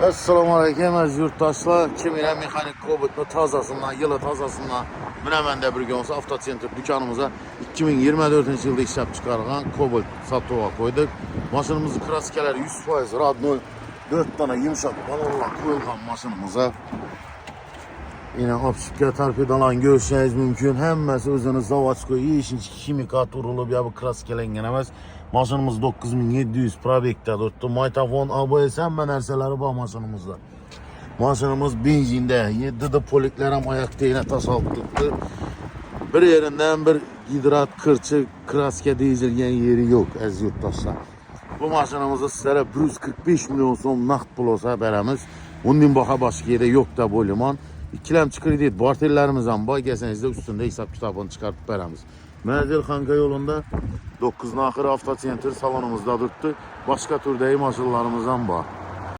Esselamu Aleyküm əziz yurttaşlar. Kim ilə mexanik Kobot'un tazasından, yılı tazasından Münəməndə bir gün olsa Avtocenter dükkanımıza 2024 yılda işləb çıxarılan Kobot satova koyduk. Maşınımızın krasikeleri 100% radno, 4 tane yumuşak balonla koyulgan maşınımıza. Yine optik torpedolan görüşünüz mümkün. Həmməsi özünüz zavatskoy, işin kimika turulub ya bu krasikelengen emas. Maşınımız 9700 probekte tuttu. Maytafon, ABS həmmə nərsələri var maşınımızda. Maşınımız benzinde 7'de poliklərəm ayak deyinə tasalıb tuttu. Bir yerinden bir hidrat, kırçı, kraske deyilgen yeri yok əziz yurttaşlar. Bu maşınımızı sizlere 145 milyon son naqd pul olsa bərəmiz. Bundan baxa başqa yerdə yok da bu liman. İkilemçi kredit barterlerimizden var. Gəlsənizdə üstünde hesap kitabını çıkartıp bərəmiz. Mənzil Xanqa yolunda 9 Naxır Avtocenter salonumuzda tuttu. Başka türdeyi maşınlarımızdan var.